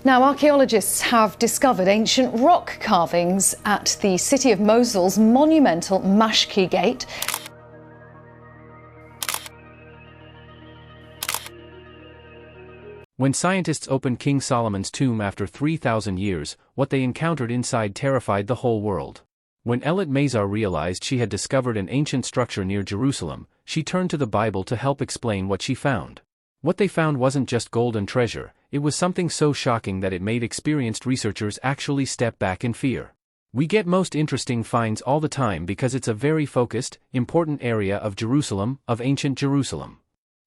Now, archaeologists have discovered ancient rock carvings at the city of Mosul's monumental Mashki Gate. When scientists opened King Solomon's tomb after 3,000 years, what they encountered inside terrified the whole world. When Elit Mazar realized she had discovered an ancient structure near Jerusalem, she turned to the Bible to help explain what she found. What they found wasn't just gold and treasure, it was something so shocking that it made experienced researchers actually step back in fear. We get most interesting finds all the time because it's a very focused, important area of Jerusalem, of ancient Jerusalem.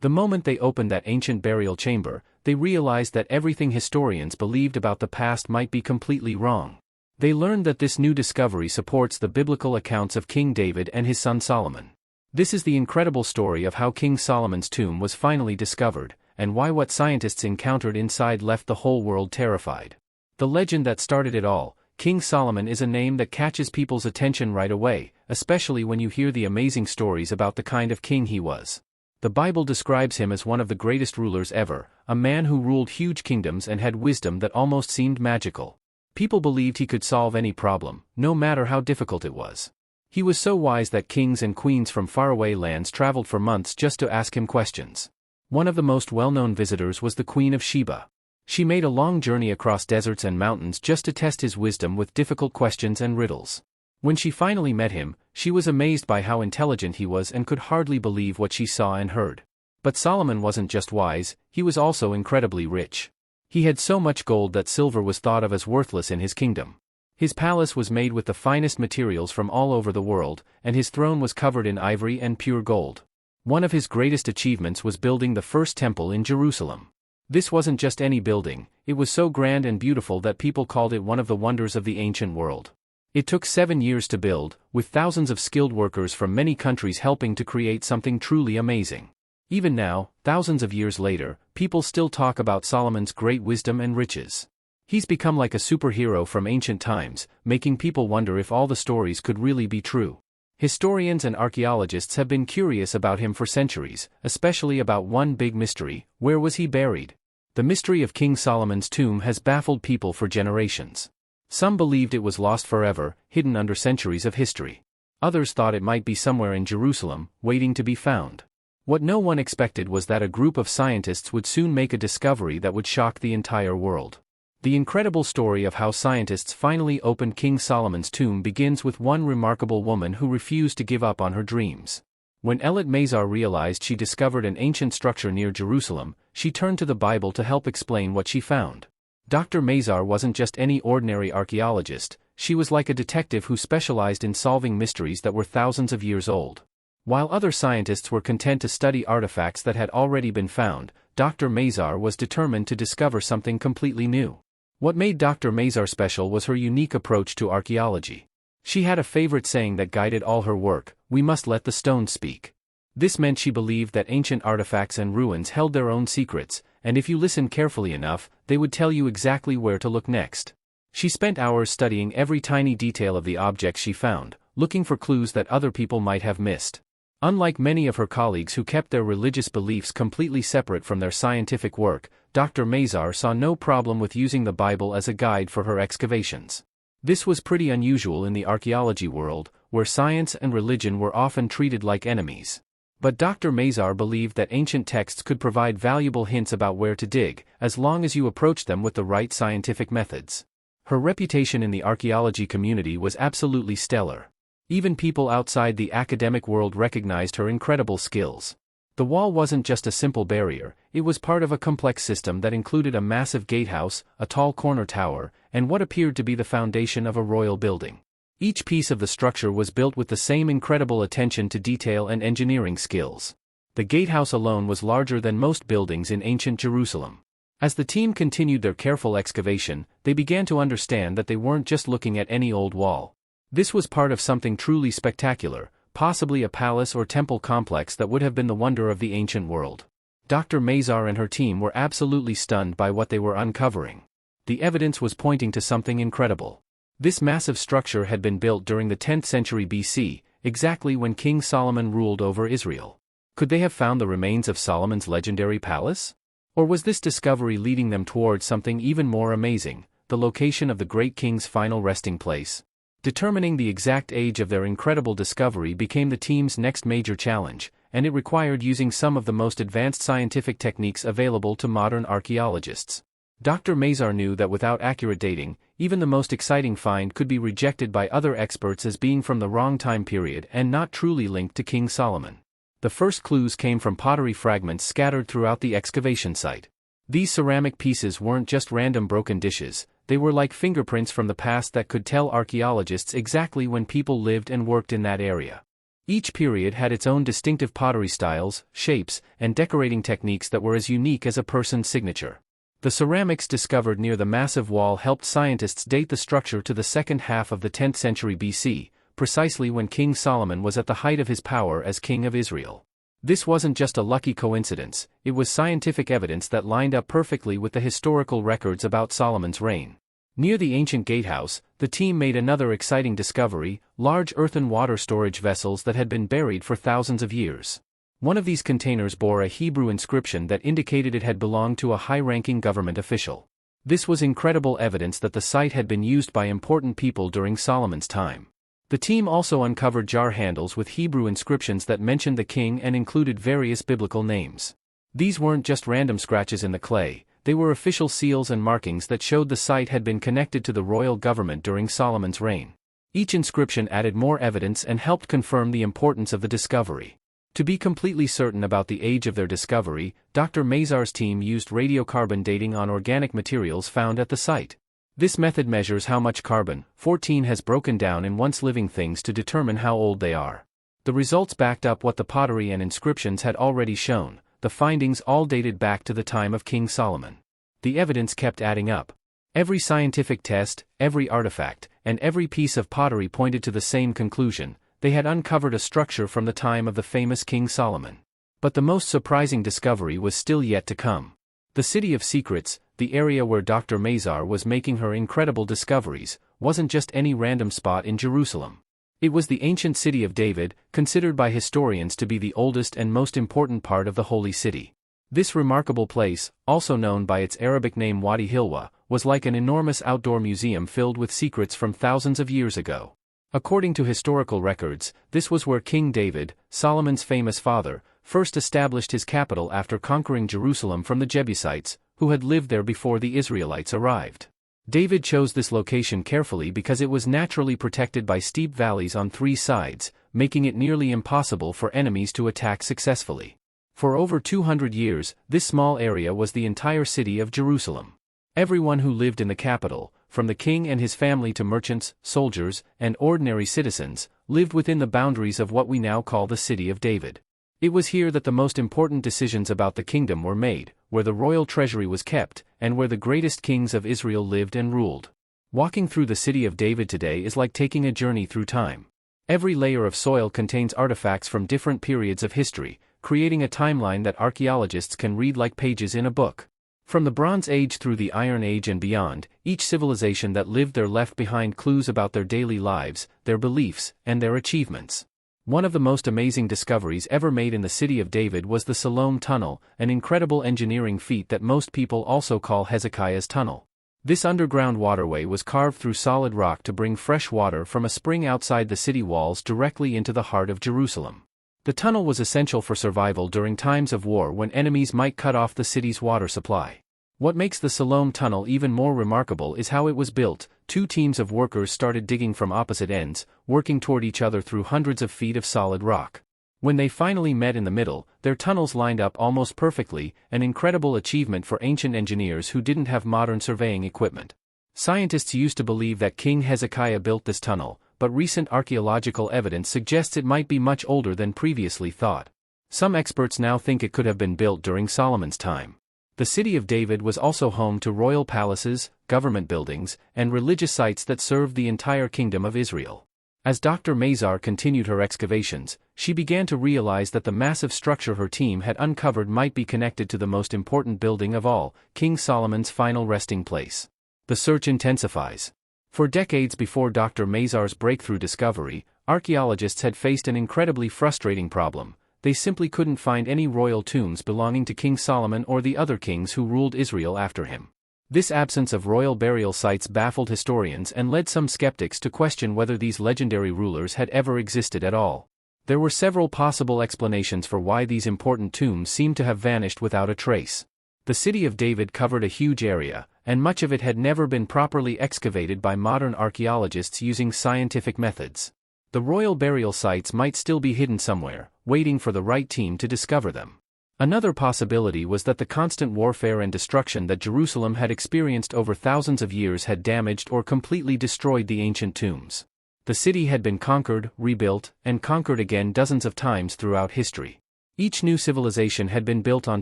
The moment they opened that ancient burial chamber, they realized that everything historians believed about the past might be completely wrong. They learned that this new discovery supports the biblical accounts of King David and his son Solomon. This is the incredible story of how King Solomon's tomb was finally discovered, and why what scientists encountered inside left the whole world terrified. The legend that started it all, King Solomon, is a name that catches people's attention right away, especially when you hear the amazing stories about the kind of king he was. The Bible describes him as one of the greatest rulers ever, a man who ruled huge kingdoms and had wisdom that almost seemed magical. People believed he could solve any problem, no matter how difficult it was. He was so wise that kings and queens from faraway lands traveled for months just to ask him questions. One of the most well-known visitors was the Queen of Sheba. She made a long journey across deserts and mountains just to test his wisdom with difficult questions and riddles. When she finally met him, she was amazed by how intelligent he was and could hardly believe what she saw and heard. But Solomon wasn't just wise, he was also incredibly rich. He had so much gold that silver was thought of as worthless in his kingdom. His palace was made with the finest materials from all over the world, and his throne was covered in ivory and pure gold. One of his greatest achievements was building the first temple in Jerusalem. This wasn't just any building, it was so grand and beautiful that people called it one of the wonders of the ancient world. It took 7 years to build, with thousands of skilled workers from many countries helping to create something truly amazing. Even now, thousands of years later, people still talk about Solomon's great wisdom and riches. He's become like a superhero from ancient times, making people wonder if all the stories could really be true. Historians and archaeologists have been curious about him for centuries, especially about one big mystery: where was he buried? The mystery of King Solomon's tomb has baffled people for generations. Some believed it was lost forever, hidden under centuries of history. Others thought it might be somewhere in Jerusalem, waiting to be found. What no one expected was that a group of scientists would soon make a discovery that would shock the entire world. The incredible story of how scientists finally opened King Solomon's tomb begins with one remarkable woman who refused to give up on her dreams. When Elit Mazar realized she discovered an ancient structure near Jerusalem, she turned to the Bible to help explain what she found. Dr. Mazar wasn't just any ordinary archaeologist, she was like a detective who specialized in solving mysteries that were thousands of years old. While other scientists were content to study artifacts that had already been found, Dr. Mazar was determined to discover something completely new. What made Dr. Mazar special was her unique approach to archaeology. She had a favorite saying that guided all her work: "We must let the stones speak." This meant she believed that ancient artifacts and ruins held their own secrets, and if you listened carefully enough, they would tell you exactly where to look next. She spent hours studying every tiny detail of the objects she found, looking for clues that other people might have missed. Unlike many of her colleagues who kept their religious beliefs completely separate from their scientific work, Dr. Mazar saw no problem with using the Bible as a guide for her excavations. This was pretty unusual in the archaeology world, where science and religion were often treated like enemies. But Dr. Mazar believed that ancient texts could provide valuable hints about where to dig, as long as you approached them with the right scientific methods. Her reputation in the archaeology community was absolutely stellar. Even people outside the academic world recognized her incredible skills. The wall wasn't just a simple barrier, it was part of a complex system that included a massive gatehouse, a tall corner tower, and what appeared to be the foundation of a royal building. Each piece of the structure was built with the same incredible attention to detail and engineering skills. The gatehouse alone was larger than most buildings in ancient Jerusalem. As the team continued their careful excavation, they began to understand that they weren't just looking at any old wall. This was part of something truly spectacular, possibly a palace or temple complex that would have been the wonder of the ancient world. Dr. Mazar and her team were absolutely stunned by what they were uncovering. The evidence was pointing to something incredible. This massive structure had been built during the 10th century BC, exactly when King Solomon ruled over Israel. Could they have found the remains of Solomon's legendary palace? Or was this discovery leading them towards something even more amazing, the location of the great king's final resting place? Determining the exact age of their incredible discovery became the team's next major challenge, and it required using some of the most advanced scientific techniques available to modern archaeologists. Dr. Mazar knew that without accurate dating, even the most exciting find could be rejected by other experts as being from the wrong time period and not truly linked to King Solomon. The first clues came from pottery fragments scattered throughout the excavation site. These ceramic pieces weren't just random broken dishes, they were like fingerprints from the past that could tell archaeologists exactly when people lived and worked in that area. Each period had its own distinctive pottery styles, shapes, and decorating techniques that were as unique as a person's signature. The ceramics discovered near the massive wall helped scientists date the structure to the second half of the 10th century BC, precisely when King Solomon was at the height of his power as king of Israel. This wasn't just a lucky coincidence, it was scientific evidence that lined up perfectly with the historical records about Solomon's reign. Near the ancient gatehouse, the team made another exciting discovery: large earthen water storage vessels that had been buried for thousands of years. One of these containers bore a Hebrew inscription that indicated it had belonged to a high-ranking government official. This was incredible evidence that the site had been used by important people during Solomon's time. The team also uncovered jar handles with Hebrew inscriptions that mentioned the king and included various biblical names. These weren't just random scratches in the clay, they were official seals and markings that showed the site had been connected to the royal government during Solomon's reign. Each inscription added more evidence and helped confirm the importance of the discovery. To be completely certain about the age of their discovery, Dr. Mazar's team used radiocarbon dating on organic materials found at the site. This method measures how much carbon-14 has broken down in once living things to determine how old they are. The results backed up what the pottery and inscriptions had already shown. The findings all dated back to the time of King Solomon. The evidence kept adding up. Every scientific test, every artifact, and every piece of pottery pointed to the same conclusion: they had uncovered a structure from the time of the famous King Solomon. But the most surprising discovery was still yet to come. The City of Secrets, the area where Dr. Mazar was making her incredible discoveries, wasn't just any random spot in Jerusalem. It was the ancient city of David, considered by historians to be the oldest and most important part of the Holy City. This remarkable place, also known by its Arabic name Wadi Hilwa, was like an enormous outdoor museum filled with secrets from thousands of years ago. According to historical records, this was where King David, Solomon's famous father, first established his capital after conquering Jerusalem from the Jebusites, who had lived there before the Israelites arrived. David chose this location carefully because it was naturally protected by steep valleys on three sides, making it nearly impossible for enemies to attack successfully. For over 200 years, this small area was the entire city of Jerusalem. Everyone who lived in the capital, from the king and his family to merchants, soldiers, and ordinary citizens, lived within the boundaries of what we now call the City of David. It was here that the most important decisions about the kingdom were made, where the royal treasury was kept, and where the greatest kings of Israel lived and ruled. Walking through the City of David today is like taking a journey through time. Every layer of soil contains artifacts from different periods of history, creating a timeline that archaeologists can read like pages in a book. From the Bronze Age through the Iron Age and beyond, each civilization that lived there left behind clues about their daily lives, their beliefs, and their achievements. One of the most amazing discoveries ever made in the City of David was the Siloam Tunnel, an incredible engineering feat that most people also call Hezekiah's Tunnel. This underground waterway was carved through solid rock to bring fresh water from a spring outside the city walls directly into the heart of Jerusalem. The tunnel was essential for survival during times of war when enemies might cut off the city's water supply. What makes the Siloam Tunnel even more remarkable is how it was built. Two teams of workers started digging from opposite ends, working toward each other through hundreds of feet of solid rock. When they finally met in the middle, their tunnels lined up almost perfectly, an incredible achievement for ancient engineers who didn't have modern surveying equipment. Scientists used to believe that King Hezekiah built this tunnel, but recent archaeological evidence suggests it might be much older than previously thought. Some experts now think it could have been built during Solomon's time. The City of David was also home to royal palaces, government buildings, and religious sites that served the entire kingdom of Israel. As Dr. Mazar continued her excavations, she began to realize that the massive structure her team had uncovered might be connected to the most important building of all, King Solomon's final resting place. The search intensifies. For decades before Dr. Mazar's breakthrough discovery, archaeologists had faced an incredibly frustrating problem. they simply couldn't find any royal tombs belonging to King Solomon or the other kings who ruled Israel after him. This absence of royal burial sites baffled historians and led some skeptics to question whether these legendary rulers had ever existed at all. There were several possible explanations for why these important tombs seemed to have vanished without a trace. The city of David covered a huge area, and much of it had never been properly excavated by modern archaeologists using scientific methods. The royal burial sites might still be hidden somewhere, waiting for the right team to discover them. Another possibility was that the constant warfare and destruction that Jerusalem had experienced over thousands of years had damaged or completely destroyed the ancient tombs. The city had been conquered, rebuilt, and conquered again dozens of times throughout history. Each new civilization had been built on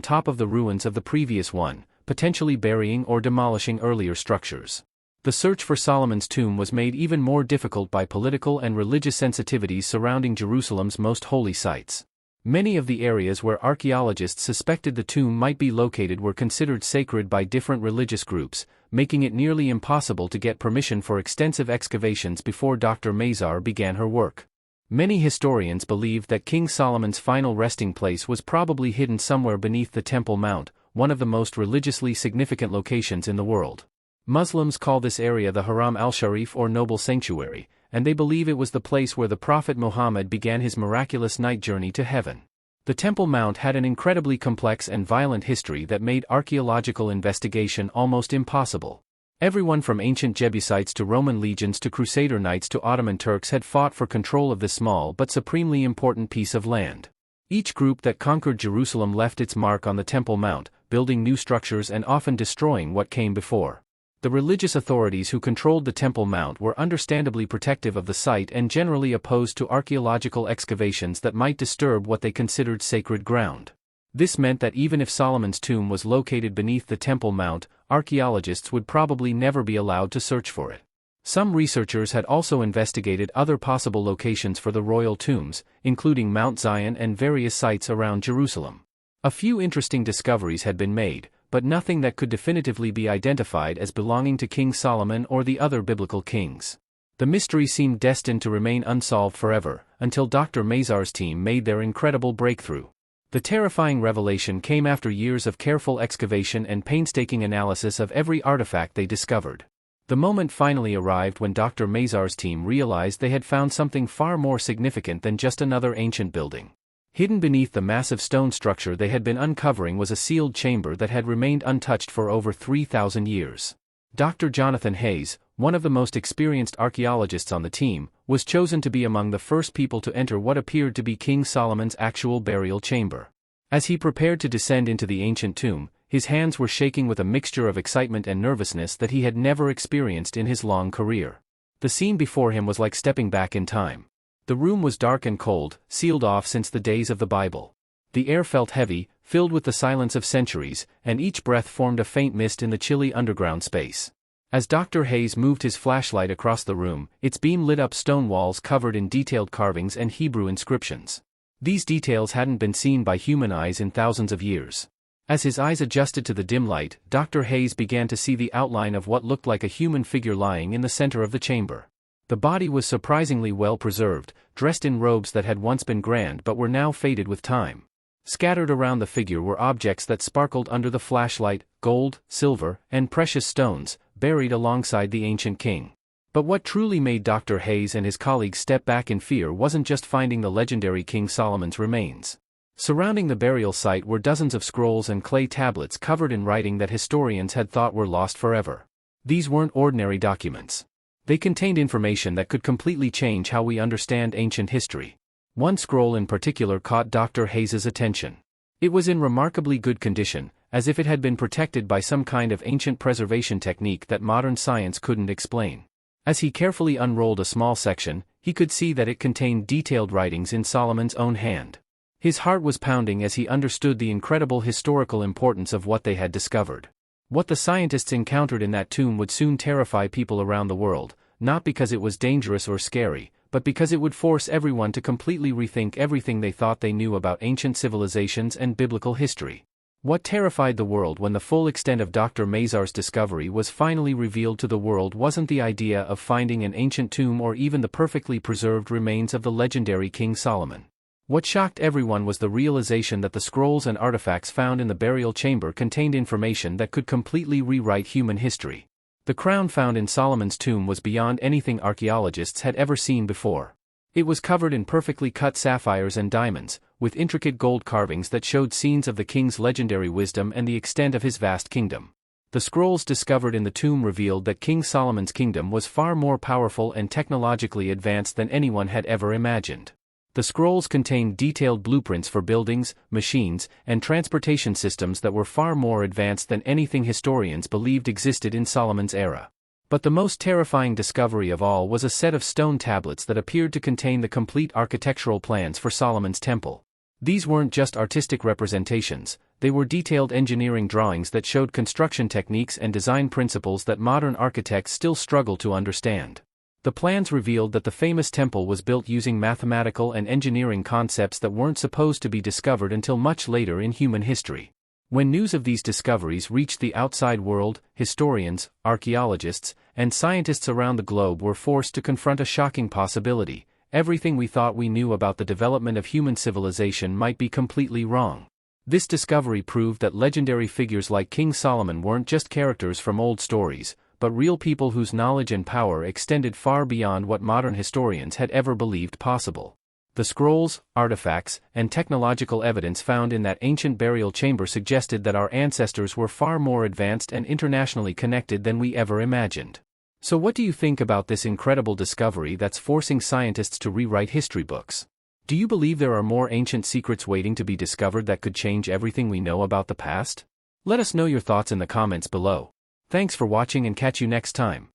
top of the ruins of the previous one, potentially burying or demolishing earlier structures. The search for Solomon's tomb was made even more difficult by political and religious sensitivities surrounding Jerusalem's most holy sites. Many of the areas where archaeologists suspected the tomb might be located were considered sacred by different religious groups, making it nearly impossible to get permission for extensive excavations before Dr. Mazar began her work. Many historians believe that King Solomon's final resting place was probably hidden somewhere beneath the Temple Mount, one of the most religiously significant locations in the world. Muslims call this area the Haram al-Sharif or Noble Sanctuary, and they believe it was the place where the Prophet Muhammad began his miraculous night journey to heaven. The Temple Mount had an incredibly complex and violent history that made archaeological investigation almost impossible. Everyone from ancient Jebusites to Roman legions to Crusader knights to Ottoman Turks had fought for control of this small but supremely important piece of land. Each group that conquered Jerusalem left its mark on the Temple Mount, building new structures and often destroying what came before. The religious authorities who controlled the Temple Mount were understandably protective of the site and generally opposed to archaeological excavations that might disturb what they considered sacred ground. This meant that even if Solomon's tomb was located beneath the Temple Mount, archaeologists would probably never be allowed to search for it. Some researchers had also investigated other possible locations for the royal tombs, including Mount Zion and various sites around Jerusalem. A few interesting discoveries had been made, but nothing that could definitively be identified as belonging to King Solomon or the other biblical kings. The mystery seemed destined to remain unsolved forever, until Dr. Mazar's team made their incredible breakthrough. The terrifying revelation came after years of careful excavation and painstaking analysis of every artifact they discovered. The moment finally arrived when Dr. Mazar's team realized they had found something far more significant than just another ancient building. Hidden beneath the massive stone structure they had been uncovering was a sealed chamber that had remained untouched for over 3,000 years. Dr. Jonathan Hayes, one of the most experienced archaeologists on the team, was chosen to be among the first people to enter what appeared to be King Solomon's actual burial chamber. As he prepared to descend into the ancient tomb, his hands were shaking with a mixture of excitement and nervousness that he had never experienced in his long career. The scene before him was like stepping back in time. The room was dark and cold, sealed off since the days of the Bible. The air felt heavy, filled with the silence of centuries, and each breath formed a faint mist in the chilly underground space. As Dr. Hayes moved his flashlight across the room, its beam lit up stone walls covered in detailed carvings and Hebrew inscriptions. These details hadn't been seen by human eyes in thousands of years. As his eyes adjusted to the dim light, Dr. Hayes began to see the outline of what looked like a human figure lying in the center of the chamber. The body was surprisingly well preserved, dressed in robes that had once been grand but were now faded with time. Scattered around the figure were objects that sparkled under the flashlight: gold, silver, and precious stones, buried alongside the ancient king. But what truly made Dr. Hayes and his colleagues step back in fear wasn't just finding the legendary King Solomon's remains. Surrounding the burial site were dozens of scrolls and clay tablets covered in writing that historians had thought were lost forever. These weren't ordinary documents. They contained information that could completely change how we understand ancient history. One scroll in particular caught Dr. Hayes's attention. It was in remarkably good condition, as if it had been protected by some kind of ancient preservation technique that modern science couldn't explain. As he carefully unrolled a small section, he could see that it contained detailed writings in Solomon's own hand. His heart was pounding as he understood the incredible historical importance of what they had discovered. What the scientists encountered in that tomb would soon terrify people around the world, not because it was dangerous or scary, but because it would force everyone to completely rethink everything they thought they knew about ancient civilizations and biblical history. What terrified the world when the full extent of Dr. Mazar's discovery was finally revealed to the world wasn't the idea of finding an ancient tomb or even the perfectly preserved remains of the legendary King Solomon. What shocked everyone was the realization that the scrolls and artifacts found in the burial chamber contained information that could completely rewrite human history. The crown found in Solomon's tomb was beyond anything archaeologists had ever seen before. It was covered in perfectly cut sapphires and diamonds, with intricate gold carvings that showed scenes of the king's legendary wisdom and the extent of his vast kingdom. The scrolls discovered in the tomb revealed that King Solomon's kingdom was far more powerful and technologically advanced than anyone had ever imagined. The scrolls contained detailed blueprints for buildings, machines, and transportation systems that were far more advanced than anything historians believed existed in Solomon's era. But the most terrifying discovery of all was a set of stone tablets that appeared to contain the complete architectural plans for Solomon's temple. These weren't just artistic representations, they were detailed engineering drawings that showed construction techniques and design principles that modern architects still struggle to understand. The plans revealed that the famous temple was built using mathematical and engineering concepts that weren't supposed to be discovered until much later in human history. When news of these discoveries reached the outside world, historians, archaeologists, and scientists around the globe were forced to confront a shocking possibility: everything we thought we knew about the development of human civilization might be completely wrong. This discovery proved that legendary figures like King Solomon weren't just characters from old stories, but real people whose knowledge and power extended far beyond what modern historians had ever believed possible. The scrolls, artifacts, and technological evidence found in that ancient burial chamber suggested that our ancestors were far more advanced and internationally connected than we ever imagined. So what do you think about this incredible discovery that's forcing scientists to rewrite history books? Do you believe there are more ancient secrets waiting to be discovered that could change everything we know about the past? Let us know your thoughts in the comments below. Thanks for watching and catch you next time.